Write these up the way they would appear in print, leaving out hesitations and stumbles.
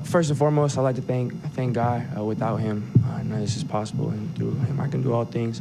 First and foremost, I'd like to thank God. Without him, none of this is possible, and through him, I can do all things.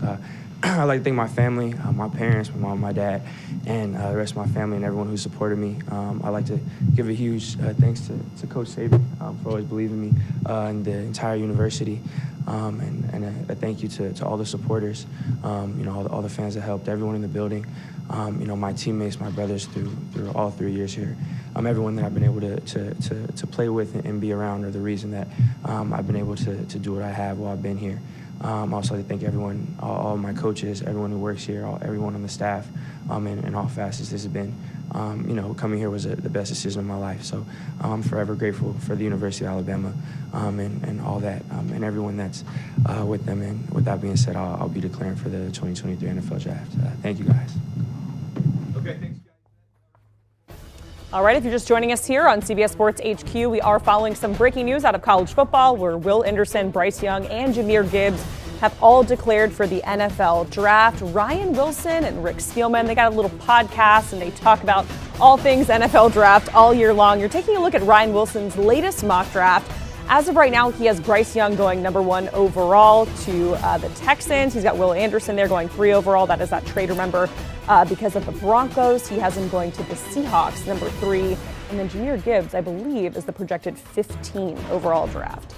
I'd like to thank my family, my parents, my mom, my dad, and the rest of my family and everyone who supported me. I'd like to give a huge thanks to Coach Saban for always believing in me and the entire university. And a thank you to all the supporters, all the fans that helped, everyone in the building, my teammates, my brothers through all 3 years here. Everyone that I've been able to play with and be around are the reason that I've been able to do what I have while I've been here. I also like to thank everyone, all my coaches, everyone who works here, everyone on the staff, in all facets. This has been, coming here was the best decision of my life. So I'm forever grateful for the University of Alabama and all that, and everyone that's with them. And with that being said, I'll be declaring for the 2023 NFL Draft. Thank you, guys. Okay, thanks. All right, if you're just joining us here on CBS Sports HQ, we are following some breaking news out of college football where Will Anderson, Bryce Young, and Jahmyr Gibbs have all declared for the NFL Draft. Ryan Wilson and Rick Spielman, they got a little podcast and they talk about all things NFL Draft all year long. You're taking a look at Ryan Wilson's latest mock draft. As of right now, he has Bryce Young going number 1 overall to the Texans. He's got Will Anderson there going 3 overall. That is that trade, remember, because of the Broncos. He has him going to the Seahawks, number 3. And then Jahmyr Gibbs, I believe, is the projected 15 overall draft.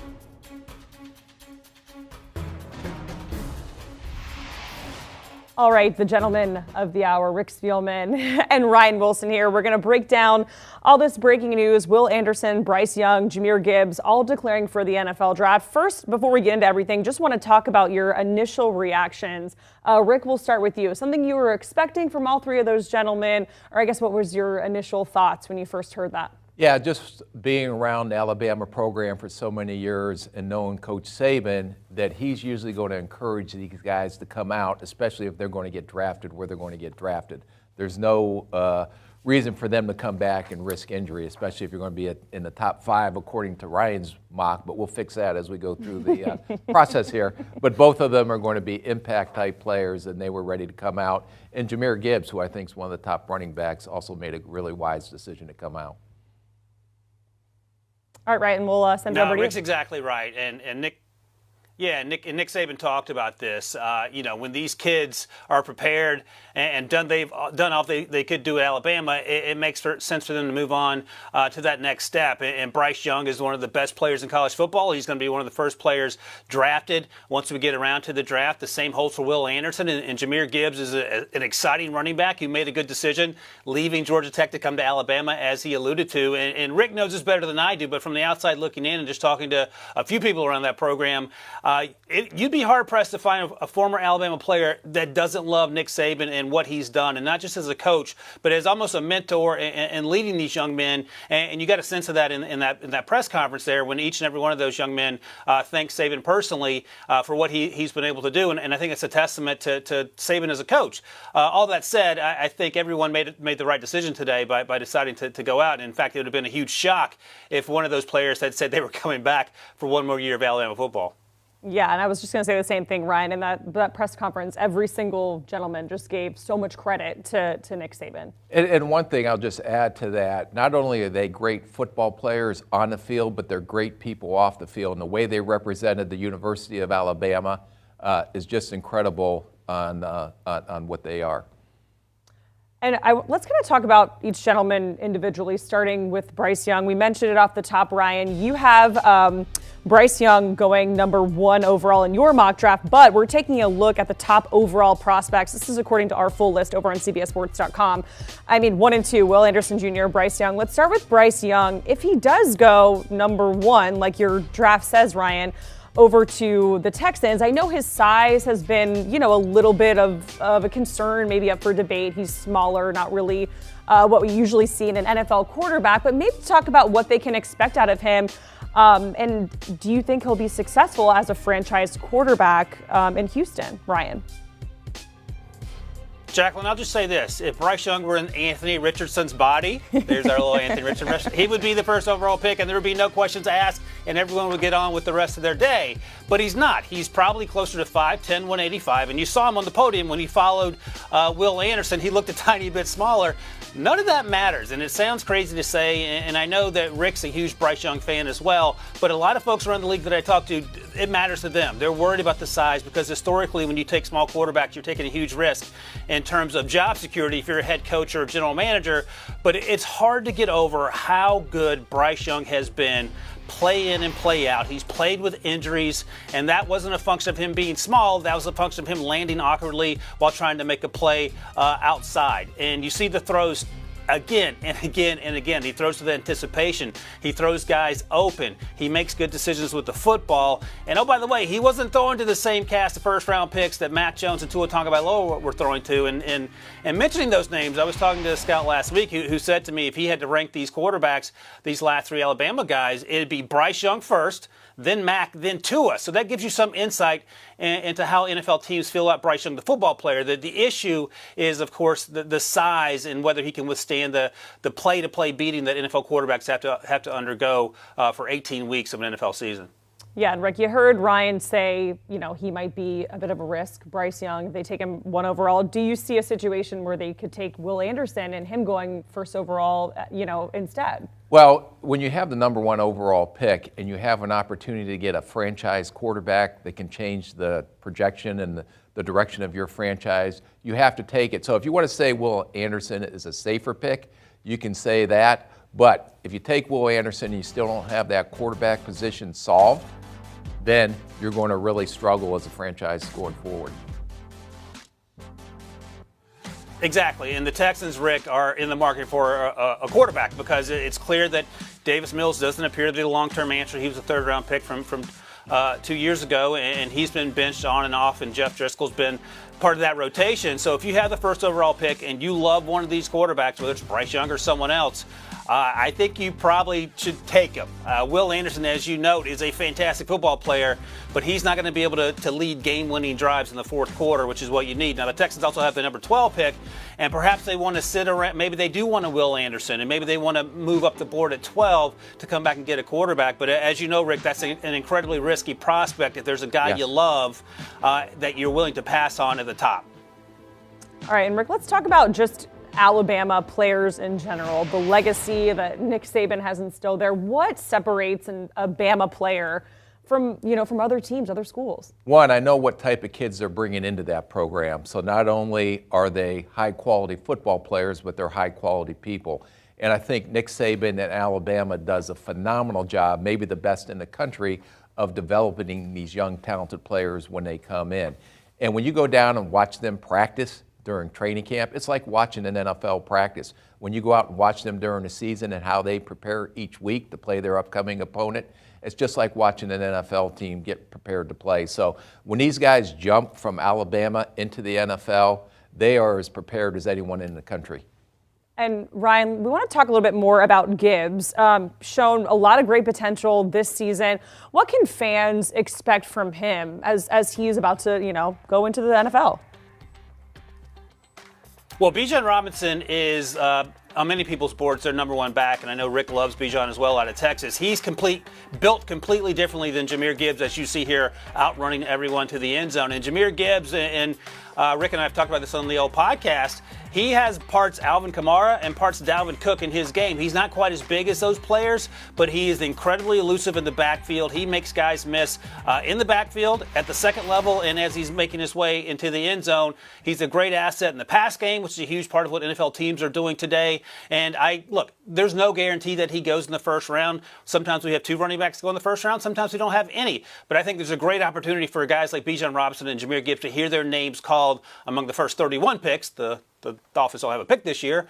All right, the gentlemen of the hour, Rick Spielman and Ryan Wilson here. We're going to break down all this breaking news. Will Anderson, Bryce Young, Jahmyr Gibbs, all declaring for the NFL Draft. First, before we get into everything, just want to talk about your initial reactions. Rick, we'll start with you. Something you were expecting from all 3 of those gentlemen, or I guess what was your initial thoughts when you first heard that? Yeah, just being around the Alabama program for so many years and knowing Coach Saban, that he's usually going to encourage these guys to come out, especially if they're going to get drafted where they're going to get drafted. There's no reason for them to come back and risk injury, especially if you're going to be in the top 5 according to Ryan's mock, but we'll fix that as we go through the process here. But both of them are going to be impact-type players, and they were ready to come out. And Jahmyr Gibbs, who I think is one of the top running backs, also made a really wise decision to come out. All right, Ryan, we'll send it over to you. Rick's exactly right. And Nick Saban talked about this. When these kids are prepared and they've done all they could do at Alabama, it makes sense for them to move on to that next step. And Bryce Young is one of the best players in college football. He's going to be one of the first players drafted once we get around to the draft. The same holds for Will Anderson. And Jahmyr Gibbs is an exciting running back who made a good decision leaving Georgia Tech to come to Alabama, as he alluded to. And Rick knows this better than I do, but from the outside looking in and just talking to a few people around that program, you'd be hard-pressed to find a former Alabama player that doesn't love Nick Saban and what he's done, and not just as a coach, but as almost a mentor and leading these young men. And you got a sense of that in that press conference there when each and every one of those young men thanked Saban personally for what he's been able to do. And I think it's a testament to Saban as a coach. All that said, I think everyone made the right decision today by deciding to go out. And in fact, it would have been a huge shock if one of those players had said they were coming back for one more year of Alabama football. Yeah, and I was just going to say the same thing, Ryan. In that press conference, every single gentleman just gave so much credit to Nick Saban. And one thing I'll just add to that, not only are they great football players on the field, but they're great people off the field. And the way they represented the University of Alabama is just incredible on what they are. And let's kind of talk about each gentleman individually, starting with Bryce Young. We mentioned it off the top, Ryan. You have Bryce Young going number 1 overall in your mock draft, but we're taking a look at the top overall prospects. This is according to our full list over on CBSSports.com. 1 and 2, Will Anderson Jr., Bryce Young. Let's start with Bryce Young. If he does go number 1, like your draft says, Ryan, over to the Texans, I know his size has been, a little bit of a concern, maybe up for debate. He's smaller, not really what we usually see in an NFL quarterback, but maybe talk about what they can expect out of him. And do you think he'll be successful as a franchise quarterback in Houston, Ryan? Jacqueline, I'll just say this. If Bryce Young were in Anthony Richardson's body, there's our little Anthony Richardson, he would be the first overall pick, and there would be no questions asked, and everyone would get on with the rest of their day. But he's not. He's probably closer to 5'10", 185, and you saw him on the podium when he followed Will Anderson. He looked a tiny bit smaller. None of that matters, and it sounds crazy to say, and I know that Rick's a huge Bryce Young fan as well, but a lot of folks around the league that I talk to, it matters to them. They're worried about the size because historically when you take small quarterbacks, you're taking a huge risk in terms of job security if you're a head coach or a general manager, but it's hard to get over how good Bryce Young has been play in and play out. He's played with injuries, and that wasn't a function of him being small. That was a function of him landing awkwardly while trying to make a play outside. And you see the throws again and again and again. He throws with anticipation. He throws guys open. He makes good decisions with the football. And oh, by the way, he wasn't throwing to the same cast of first-round picks that Mac Jones and Tua Tagovailoa were throwing to. And mentioning those names, I was talking to a scout last week who said to me if he had to rank these quarterbacks, these last three Alabama guys, it'd be Bryce Young first, then Mac, then Tua. So that gives you some insight into how NFL teams feel about Bryce Young, the football player. The issue is, of course, the size and whether he can withstand the play-to-play beating that NFL quarterbacks have to undergo for 18 weeks of an NFL season. Yeah, and Rick, you heard Ryan say, he might be a bit of a risk. Bryce Young, if they take him 1 overall. Do you see a situation where they could take Will Anderson and him going first overall, instead? Well, when you have the number 1 overall pick and you have an opportunity to get a franchise quarterback that can change the projection and the direction of your franchise, you have to take it. So if you want to say Will Anderson is a safer pick, you can say that. But if you take Will Anderson and you still don't have that quarterback position solved, then you're going to really struggle as a franchise going forward. Exactly, and the Texans, Rick, are in the market for a quarterback because it's clear that Davis Mills doesn't appear to be the long-term answer. He was a third-round pick from 2 years ago, and he's been benched on and off, and Jeff Driscoll's been part of that rotation. So if you have the first overall pick and you love one of these quarterbacks, whether it's Bryce Young or someone else, I think you probably should take him. Will Anderson, as you note, is a fantastic football player, but he's not going to be able to lead game-winning drives in the fourth quarter, which is what you need. Now, the Texans also have the number 12 pick, and perhaps they want to sit around. Maybe they do want a Will Anderson, and maybe they want to move up the board at 12 to come back and get a quarterback. But as you know, Rick, that's an incredibly risky prospect if there's a guy you love that you're willing to pass on at the top. All right, and Rick, let's talk about just Alabama players in general, the legacy that Nick Saban has instilled there. What separates a Bama player from other teams, other schools? One, I know what type of kids they're bringing into that program. So not only are they high-quality football players, but they're high-quality people. And I think Nick Saban at Alabama does a phenomenal job, maybe the best in the country, of developing these young, talented players when they come in. And when you go down and watch them practice during training camp, it's like watching an NFL practice. When you go out and watch them during the season and how they prepare each week to play their upcoming opponent, it's just like watching an NFL team get prepared to play. So when these guys jump from Alabama into the NFL, they are as prepared as anyone in the country. And Ryan, we want to talk a little bit more about Gibbs. Shown a lot of great potential this season. What can fans expect from him as he is about to, go into the NFL? Well, Bijan Robinson is, on many people's boards, their number 1 back, and I know Rick loves Bijan as well out of Texas. He's built completely differently than Jahmyr Gibbs, as you see here, outrunning everyone to the end zone. And Jahmyr Gibbs, and Rick and I have talked about this on the old podcast, he has parts Alvin Kamara and parts Dalvin Cook in his game. He's not quite as big as those players, but he is incredibly elusive in the backfield. He makes guys miss in the backfield, at the second level, and as he's making his way into the end zone. He's a great asset in the pass game, which is a huge part of what NFL teams are doing today. And there's no guarantee that he goes in the first round. Sometimes we have 2 running backs go in the first round. Sometimes we don't have any. But I think there's a great opportunity for guys like Bijan Robinson and Jahmyr Gibbs to hear their names called among the first 31 picks. The Dolphins don't have a pick this year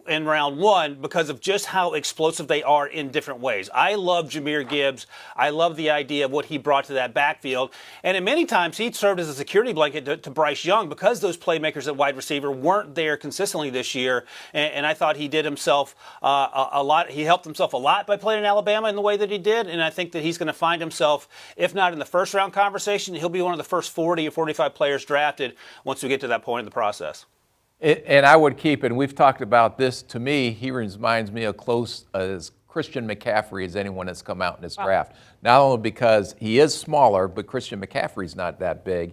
in round 1 because of just how explosive they are in different ways. I love Jahmyr Gibbs. I love the idea of what he brought to that backfield. And in many times, he served as a security blanket to Bryce Young because those playmakers at wide receiver weren't there consistently this year. And I thought he did himself a lot. He helped himself a lot by playing in Alabama in the way that he did. And I think that he's going to find himself, if not in the first round conversation, he'll be one of the first 40 or 45 players drafted once we get to that point in the process. And I would keep, and we've talked about this, to me, he reminds me of close as Christian McCaffrey as anyone that's come out in this draft. Not only because he is smaller, but Christian McCaffrey's not that big.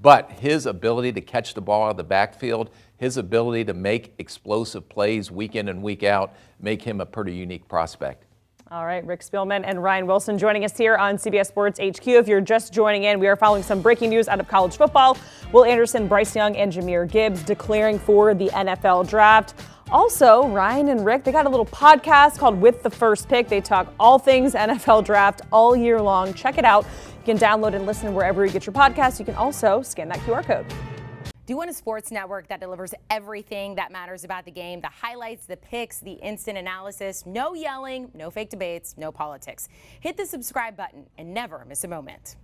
But his ability to catch the ball out of the backfield, his ability to make explosive plays week in and week out, make him a pretty unique prospect. All right, Rick Spielman and Ryan Wilson joining us here on CBS Sports HQ. If you're just joining in, we are following some breaking news out of college football. Will Anderson, Bryce Young, and Jahmyr Gibbs declaring for the NFL draft. Also, Ryan and Rick, they got a little podcast called With the First Pick. They talk all things NFL draft all year long. Check it out. You can download and listen wherever you get your podcasts. You can also scan that QR code. Do you want a sports network that delivers everything that matters about the game? The highlights, the picks, the instant analysis, no yelling, no fake debates, no politics. Hit the subscribe button and never miss a moment.